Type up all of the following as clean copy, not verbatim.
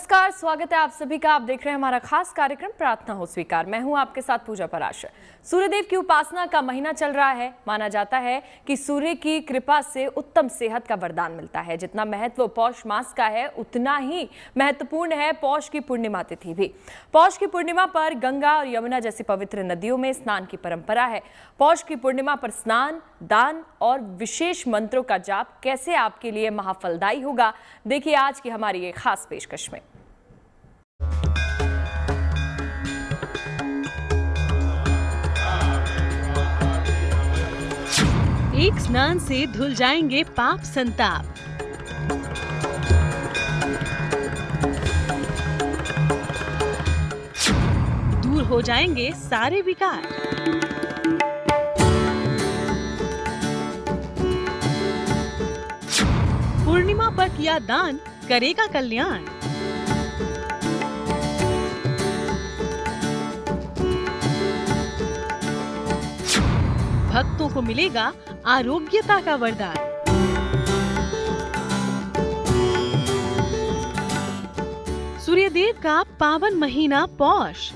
नमस्कार, स्वागत है आप सभी का। आप देख रहे हैं हमारा खास कार्यक्रम प्रार्थना हो स्वीकार। मैं हूं आपके साथ पूजा पराशर। सूर्यदेव की उपासना का महीना चल रहा है। माना जाता है कि सूर्य की कृपा से उत्तम सेहत का वरदान मिलता है। जितना महत्व पौष मास का है, उतना ही महत्वपूर्ण है पौष की पूर्णिमा तिथि भी। पौष की पूर्णिमा पर गंगा और यमुना जैसी पवित्र नदियों में स्नान की परंपरा है। पौष की पूर्णिमा पर स्नान, दान और विशेष मंत्रों का जाप कैसे आपके लिए महाफलदायी होगा, देखिए आज की हमारी ये खास पेशकश में। एक स्नान से धुल जाएंगे पाप संताप। दूर हो जाएंगे सारे विकार। पूर्णिमा पर किया दान करेगा कल्याण। भक्तों को मिलेगा आरोग्यता का वरदान। सूर्यदेव का पावन महीना पौष,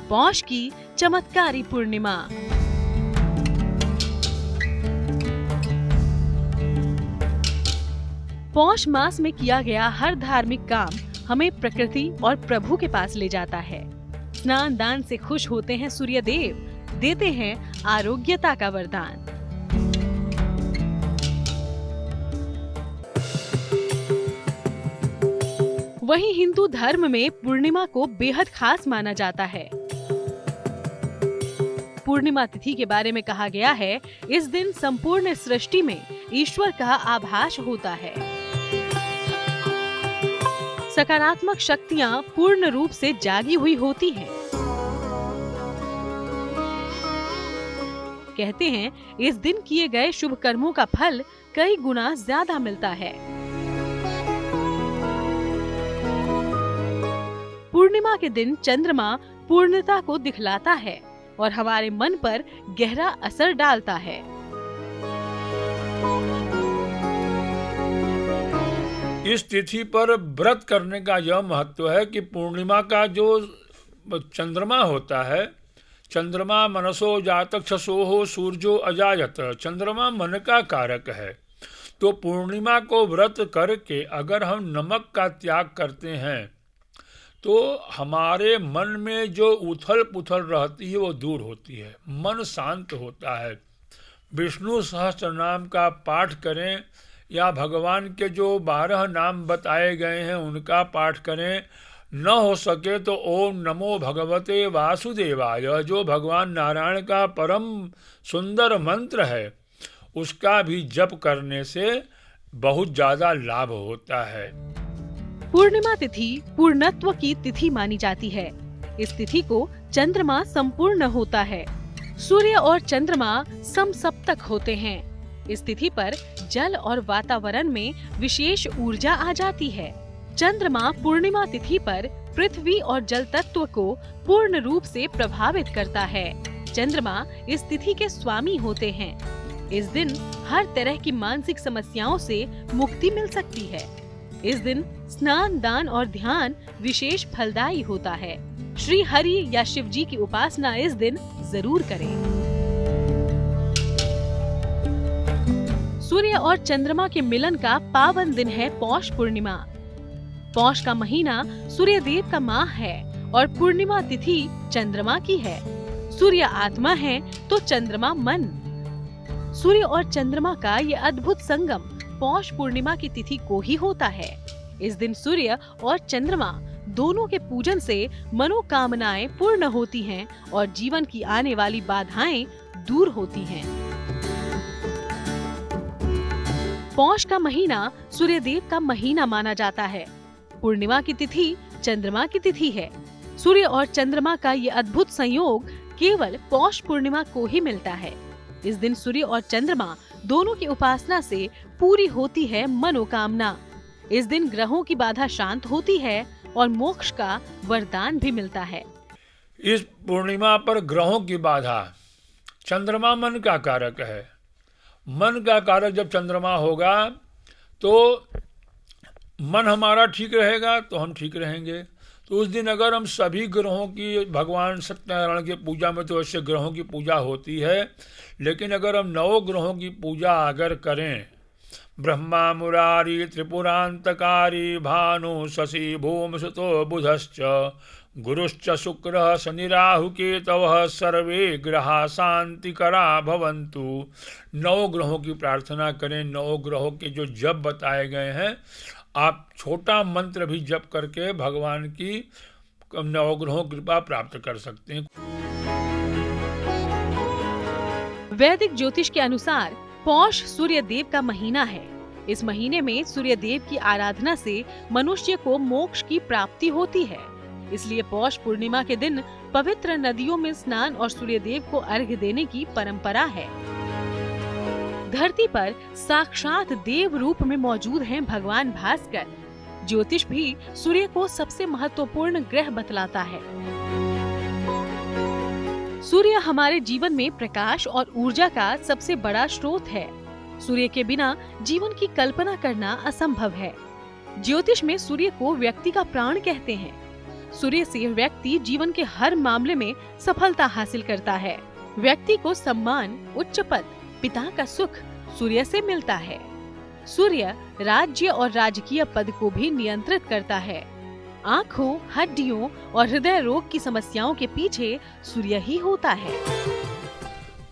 पौष की चमत्कारी पूर्णिमा। पौष मास में किया गया हर धार्मिक काम हमें प्रकृति और प्रभु के पास ले जाता है। स्नान दान से खुश होते हैं सूर्यदेव, देते हैं आरोग्यता का वरदान। वहीं हिंदू धर्म में पूर्णिमा को बेहद खास माना जाता है। पूर्णिमा तिथि के बारे में कहा गया है, इस दिन संपूर्ण सृष्टि में ईश्वर का आभास होता है। सकारात्मक शक्तियां पूर्ण रूप से जागी हुई होती हैं। कहते हैं इस दिन किए गए शुभ कर्मों का फल कई गुना ज्यादा मिलता है। पूर्णिमा के दिन चंद्रमा पूर्णता को दिखलाता है और हमारे मन पर गहरा असर डालता है। इस तिथि पर व्रत करने का यह महत्व है कि पूर्णिमा का जो चंद्रमा होता है, चंद्रमा मनसो जातक्षसोहो सूर्यो अजायत, चंद्रमा मन का कारक है। तो पूर्णिमा को व्रत करके अगर हम नमक का त्याग करते हैं तो हमारे मन में जो उथल पुथल रहती है वो दूर होती है, मन शांत होता है। विष्णु सहस्त्र नाम का पाठ करें या भगवान के जो 12 नाम बताए गए हैं उनका पाठ करें। न हो सके तो ओम नमो भगवते वासुदेवाय, जो भगवान नारायण का परम सुंदर मंत्र है, उसका भी जप करने से बहुत ज्यादा लाभ होता है। पूर्णिमा तिथि पूर्णत्व की तिथि मानी जाती है। इस तिथि को चंद्रमा संपूर्ण होता है। सूर्य और चंद्रमा समसप्तक होते हैं। इस तिथि पर जल और वातावरण में विशेष ऊर्जा आ जाती है। चंद्रमा पूर्णिमा तिथि पर पृथ्वी और जल तत्व को पूर्ण रूप से प्रभावित करता है। चंद्रमा इस तिथि के स्वामी होते हैं। इस दिन हर तरह की मानसिक समस्याओं से मुक्ति मिल सकती है। इस दिन स्नान, दान और ध्यान विशेष फलदायी होता है। श्री हरि या शिव जी की उपासना इस दिन जरूर करें। सूर्य और चंद्रमा के मिलन का पावन दिन है पौष पूर्णिमा। पौष का महीना सूर्य देव का माह है और पूर्णिमा तिथि चंद्रमा की है। सूर्य आत्मा है तो चंद्रमा मन। सूर्य और चंद्रमा का ये अद्भुत संगम पौष पूर्णिमा की तिथि को ही होता है। इस दिन सूर्य और चंद्रमा दोनों के पूजन से मनोकामनाएं पूर्ण होती हैं और जीवन की आने वाली बाधाएं दूर होती हैं। पौष का महीना सूर्यदेव का महीना माना जाता है। पूर्णिमा की तिथि चंद्रमा की तिथि है। सूर्य और चंद्रमा का ये अद्भुत संयोग केवल पौष पूर्णिमा को ही मिलता है। इस दिन सूर्य और चंद्रमा दोनों की उपासना से पूरी होती है मनोकामना। इस दिन ग्रहों की बाधा शांत होती है और मोक्ष का वरदान भी मिलता है। इस पूर्णिमा पर ग्रहों की बाधा, चंद्रमा मन का कारक है। मन का कारक जब चंद्रमा होगा तो मन हमारा ठीक रहेगा तो हम ठीक रहेंगे। तो उस दिन अगर हम सभी ग्रहों की, भगवान सत्यनारायण की पूजा में तो ऐसे ग्रहों की पूजा होती है, लेकिन अगर हम 9 ग्रहों की पूजा अगर करें, ब्रह्मा मुरारी त्रिपुरांतकारी भानु शशि भूम सुतो बुधश्च गुरुश्च शुक्र शनि राहु केतवः सर्वे ग्रहा शांतिकरा भवन्तु। 9 ग्रहों की प्रार्थना करें। 9 ग्रहों के जो जप बताए गए हैं, आप छोटा मंत्र भी जप करके भगवान की 9 ग्रहों कृपा प्राप्त कर सकते हैं। वैदिक ज्योतिष के अनुसार पौष सूर्य देव का महीना है। इस महीने में सूर्य देव की आराधना से मनुष्य को मोक्ष की प्राप्ति होती है। इसलिए पौष पूर्णिमा के दिन पवित्र नदियों में स्नान और सूर्य देव को अर्घ्य देने की परंपरा है। धरती पर साक्षात देव रूप में मौजूद हैं भगवान भास्कर। ज्योतिष भी सूर्य को सबसे महत्वपूर्ण ग्रह बतलाता है। सूर्य हमारे जीवन में प्रकाश और ऊर्जा का सबसे बड़ा स्रोत है। सूर्य के बिना जीवन की कल्पना करना असंभव है। ज्योतिष में सूर्य को व्यक्ति का प्राण कहते हैं। सूर्य से व्यक्ति जीवन के हर मामले में सफलता हासिल करता है। व्यक्ति को सम्मान, उच्च पद, पिता का सुख सूर्य से मिलता है। सूर्य राज्य और राजकीय पद को भी नियंत्रित करता है। आँखों, हड्डियों और हृदय रोग की समस्याओं के पीछे सूर्य ही होता है।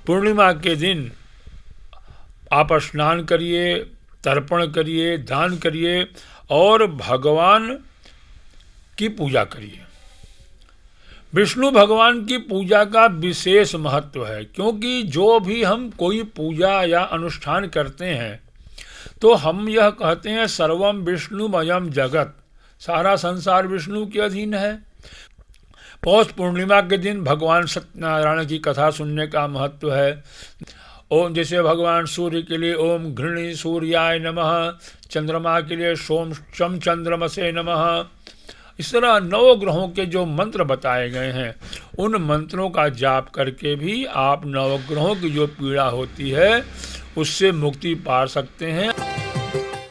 पूर्णिमा के दिन आप स्नान करिए, तर्पण करिए, दान करिए और भगवान की पूजा करिए। विष्णु भगवान की पूजा का विशेष महत्व है, क्योंकि जो भी हम कोई पूजा या अनुष्ठान करते हैं तो हम यह कहते हैं सर्वम विष्णुमयम जगत, सारा संसार विष्णु के अधीन है। पौष पूर्णिमा के दिन भगवान सत्यनारायण की कथा सुनने का महत्व है। ओम, जैसे भगवान सूर्य के लिए ओम घृणी सूर्याय नमः, चंद्रमा के लिए सोम चम चंद्रमसे नमः, इस तरह 9 ग्रहों के जो मंत्र बताए गए हैं, उन मंत्रों का जाप करके भी आप 9 ग्रहों की जो पीड़ा होती है उससे मुक्ति पा सकते हैं।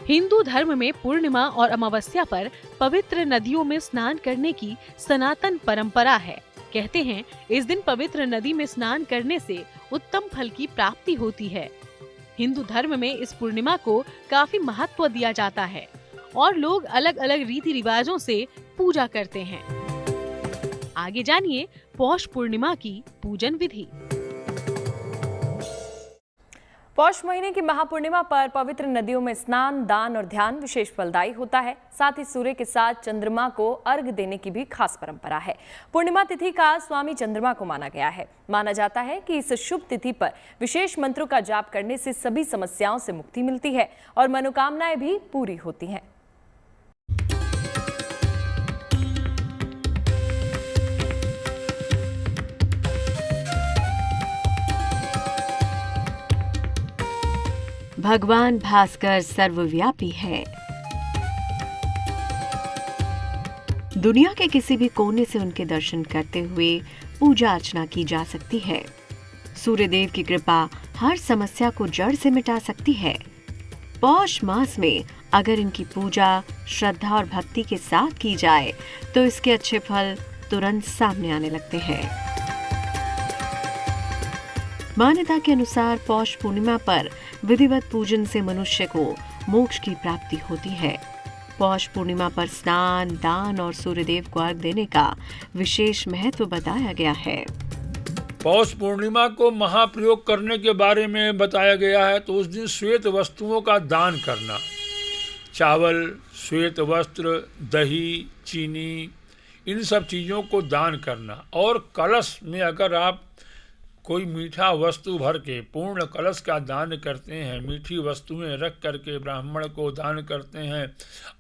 हिंदू धर्म में पूर्णिमा और अमावस्या पर पवित्र नदियों में स्नान करने की सनातन परंपरा है। कहते हैं इस दिन पवित्र नदी में स्नान करने से उत्तम फल की प्राप्ति होती है। हिंदू धर्म में इस पूर्णिमा को काफी महत्व दिया जाता है और लोग अलग अलग रीति रिवाजों से पूजा करते हैं। आगे जानिए पौष पूर्णिमा की पूजन विधि। पौष महीने की महापूर्णिमा पर पवित्र नदियों में स्नान, दान और ध्यान विशेष फलदायी होता है। साथ ही सूर्य के साथ चंद्रमा को अर्घ देने की भी खास परंपरा है। पूर्णिमा तिथि का स्वामी चंद्रमा को माना गया है। माना जाता है कि इस शुभ तिथि पर विशेष मंत्रों का जाप करने से सभी समस्याओं से मुक्ति मिलती है और मनोकामनाएं भी पूरी होती हैं। भगवान भास्कर सर्वव्यापी है। दुनिया के किसी भी कोने से उनके दर्शन करते हुए पूजा अर्चना की जा सकती है। सूर्यदेव की कृपा हर समस्या को जड़ से मिटा सकती है। पौष मास में अगर इनकी पूजा श्रद्धा और भक्ति के साथ की जाए तो इसके अच्छे फल तुरंत सामने आने लगते हैं। मान्यता के अनुसार पौष पूर्णिमा पर विधिवत पूजन से मनुष्य को मोक्ष की प्राप्ति होती है। पौष पूर्णिमा पर स्नान, दान और सूर्यदेव को अर्घ देने का विशेष महत्व बताया गया है। पौष पूर्णिमा को महाप्रयोग करने के बारे में बताया गया है। तो उस दिन श्वेत वस्तुओं का दान करना, चावल, श्वेत वस्त्र, दही, चीनी, इन सब चीज़ों को दान करना। और कलश में अगर आप कोई मीठा वस्तु भर के पूर्ण कलश का दान करते हैं, मीठी वस्तुएं रख करके ब्राह्मण को दान करते हैं,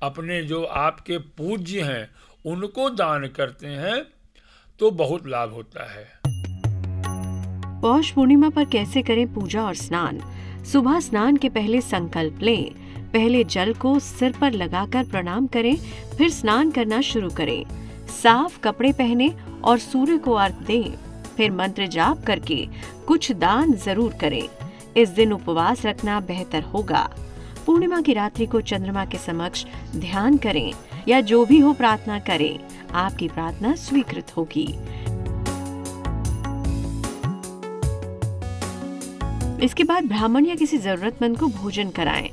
अपने जो आपके पूज्य हैं उनको दान करते हैं, तो बहुत लाभ होता है। पौष पूर्णिमा पर कैसे करें पूजा और स्नान? सुबह स्नान के पहले संकल्प लें। पहले जल को सिर पर लगाकर प्रणाम करें, फिर स्नान करना शुरू करें। साफ कपड़े पहने और सूर्य को अर्घ दें। फिर मंत्र जाप करके कुछ दान जरूर करें। इस दिन उपवास रखना बेहतर होगा। पूर्णिमा की रात्रि को चंद्रमा के समक्ष ध्यान करें या जो भी हो प्रार्थना करें, आपकी प्रार्थना स्वीकृत होगी। इसके बाद ब्राह्मण या किसी जरूरतमंद को भोजन कराएं।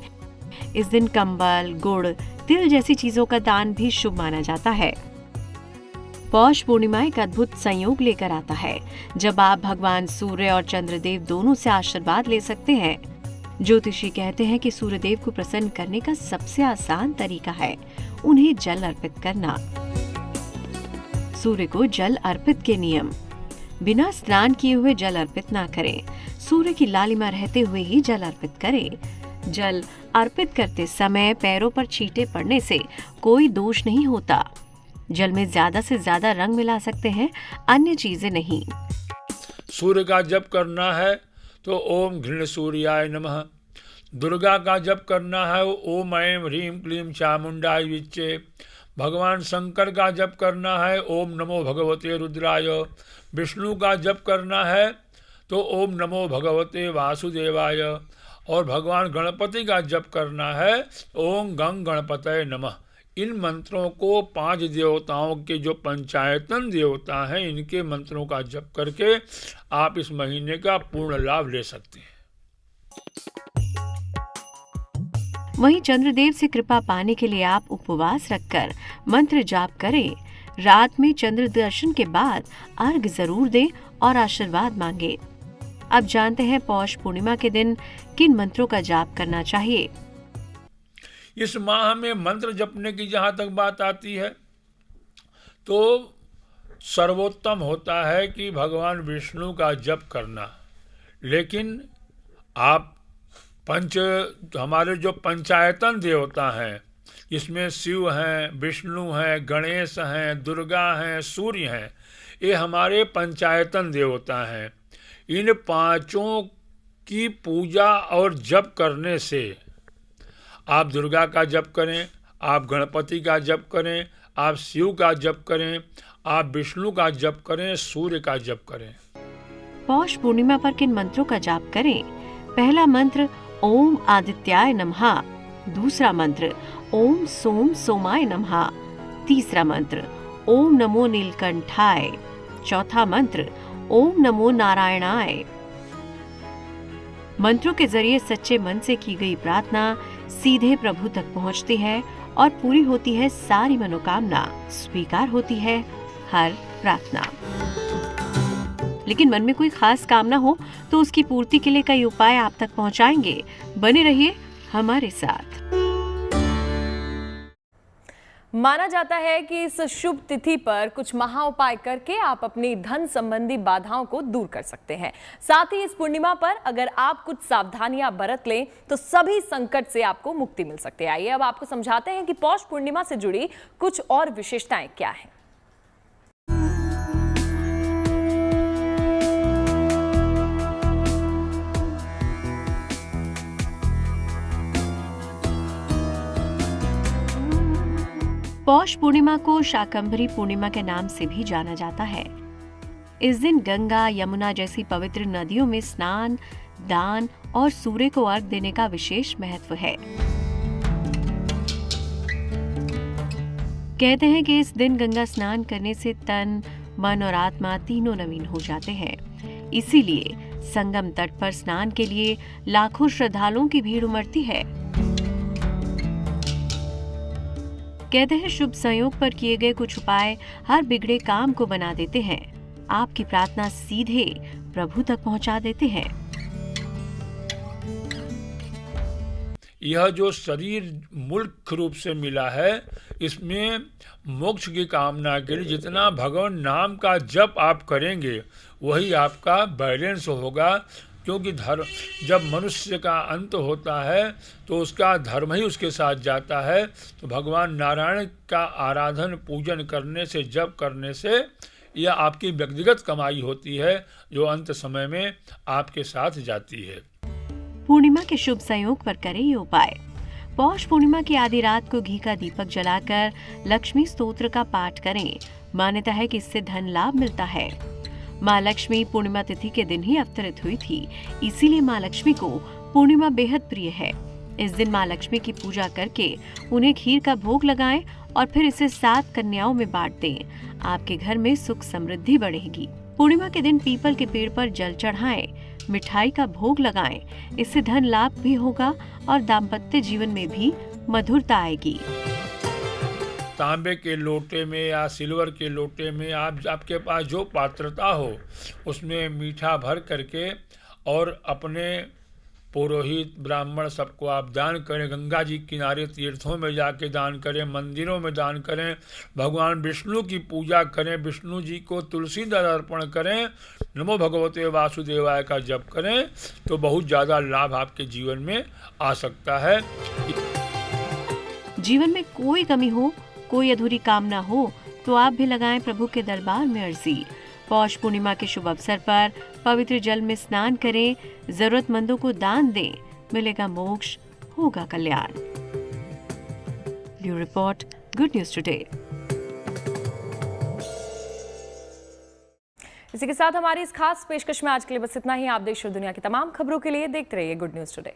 इस दिन कंबल, गुड़, तिल जैसी चीजों का दान भी शुभ माना जाता है। पौष पूर्णिमा एक अद्भुत संयोग लेकर आता है जब आप भगवान सूर्य और चंद्रदेव दोनों से आशीर्वाद ले सकते हैं। ज्योतिषी कहते हैं कि सूर्यदेव को प्रसन्न करने का सबसे आसान तरीका है उन्हें जल अर्पित करना। सूर्य को जल अर्पित के नियम: बिना स्नान किए हुए जल अर्पित ना करें। सूर्य की लालिमा रहते हुए ही जल अर्पित करें। जल अर्पित करते समय पैरों पर छींटे पड़ने से कोई दोष नहीं होता। जल में ज्यादा से ज्यादा रंग मिला सकते हैं, अन्य चीजें नहीं। सूर्य का जप करना है तो ओम घृण सूर्याय नमः। दुर्गा का जप करना है ओम ऐं ह्रीं क्लीं चामुंडाय विच्चे। भगवान शंकर का जप करना है ओम नमो भगवते रुद्राय। विष्णु का जप करना है तो ओम नमो भगवते वासुदेवाय। और भगवान गणपति का जप करना है ओम गं गणपतये नमः। इन मंत्रों को 5 देवताओं के जो पंचायतन देवता हैं, इनके मंत्रों का जप करके आप इस महीने का पूर्ण लाभ ले सकते हैं। वहीं चंद्रदेव से कृपा पाने के लिए आप उपवास रखकर मंत्र जाप करें। रात में चंद्र दर्शन के बाद अर्घ जरूर दें और आशीर्वाद मांगे। अब जानते हैं पौष पूर्णिमा के दिन किन मंत्रों का जाप करना चाहिए। इस माह में मंत्र जपने की जहाँ तक बात आती है तो सर्वोत्तम होता है कि भगवान विष्णु का जप करना। लेकिन आप हमारे जो पंचायतन देवता हैं, इसमें शिव हैं, विष्णु हैं, गणेश हैं, दुर्गा हैं, सूर्य हैं, ये हमारे पंचायतन देवता हैं। इन 5 की पूजा और जप करने से आप दुर्गा का जप करें, आप गणपति का जप करें, आप शिव का जप करें, आप विष्णु का जप करें, सूर्य का जप करें। पौष पूर्णिमा पर किन मंत्रों का जाप करें? पहला मंत्र ओम आदित्याय नमः। दूसरा मंत्र ओम सोम सोमाय नमः। तीसरा मंत्र ओम नमो नीलकंठाय। चौथा मंत्र ओम नमो नारायणाय। मंत्रों के जरिए सच्चे मन से की गई प्रार्थना सीधे प्रभु तक पहुंचती है और पूरी होती है सारी मनोकामना, स्वीकार होती है हर प्रार्थना। लेकिन मन में कोई खास कामना हो तो उसकी पूर्ति के लिए कई उपाय आप तक पहुंचाएंगे। बने रहिए हमारे साथ। माना जाता है कि इस शुभ तिथि पर कुछ महा उपाय करके आप अपनी धन संबंधी बाधाओं को दूर कर सकते हैं। साथ ही इस पूर्णिमा पर अगर आप कुछ सावधानियां बरत लें तो सभी संकट से आपको मुक्ति मिल सकती है। आइए अब आपको समझाते हैं कि पौष पूर्णिमा से जुड़ी कुछ और विशेषताएं क्या हैं। पौष पूर्णिमा को शाकंभरी पूर्णिमा के नाम से भी जाना जाता है। इस दिन गंगा, यमुना जैसी पवित्र नदियों में स्नान, दान और सूर्य को अर्घ देने का विशेष महत्व है। कहते हैं कि इस दिन गंगा स्नान करने से तन, मन और आत्मा तीनों नवीन हो जाते हैं। इसीलिए संगम तट पर स्नान के लिए लाखों श्रद्धालुओं की भीड़ उमड़ती है। कहते हैं शुभ संयोग पर किए गए कुछ उपाय हर बिगड़े काम को बना देते हैं, आपकी प्रार्थना सीधे प्रभु तक पहुंचा देते हैं। यह जो शरीर मुल्क रूप से मिला है, इसमें मोक्ष की कामना के लिए जितना भगवान नाम का जप आप करेंगे वही आपका बैलेंस होगा। क्योंकि धर्म, जब मनुष्य का अंत होता है तो उसका धर्म ही उसके साथ जाता है। तो भगवान नारायण का आराधन, पूजन करने से, जप करने से यह आपकी व्यक्तिगत कमाई होती है जो अंत समय में आपके साथ जाती है। पूर्णिमा के शुभ संयोग पर करें ये उपाय। पौष पूर्णिमा की आधी रात को घी का दीपक जलाकर लक्ष्मी स्तोत्र का पाठ करें। मान्यता है कि इससे धन लाभ मिलता है। माँ लक्ष्मी पूर्णिमा तिथि के दिन ही अवतरित हुई थी, इसीलिए माँ लक्ष्मी को पूर्णिमा बेहद प्रिय है। इस दिन माँ लक्ष्मी की पूजा करके उन्हें खीर का भोग लगाएं और फिर इसे 7 कन्याओं में बांट दें। आपके घर में सुख समृद्धि बढ़ेगी। पूर्णिमा के दिन पीपल के पेड़ पर जल चढ़ाएं, मिठाई का भोग लगाएं। इससे धन लाभ भी होगा और दाम्पत्य जीवन में भी मधुरता आएगी। तांबे के लोटे में या सिल्वर के लोटे में आपके पास जो पात्रता हो उसमें मीठा भर करके और अपने पुरोहित ब्राह्मण सबको आप दान करें। गंगा जी किनारे तीर्थों में जाके दान करें, मंदिरों में दान करें, भगवान विष्णु की पूजा करें, विष्णु जी को तुलसी दल अर्पण करें, नमो भगवते वासुदेवाय का जप करें तो बहुत ज़्यादा लाभ आपके जीवन में आ सकता है। जीवन में कोई कमी हो, कोई अधूरी कामना हो तो आप भी लगाएं प्रभु के दरबार में अर्जी। पौष पूर्णिमा के शुभ अवसर पर पवित्र जल में स्नान करें, जरूरतमंदों को दान दें, मिलेगा मोक्ष, होगा कल्याण। Bureau report, good news today. इसी के साथ हमारी इस खास पेशकश में आज के लिए बस इतना ही। आप देश और दुनिया की तमाम खबरों के लिए देखते रहिए गुड न्यूज टुडे।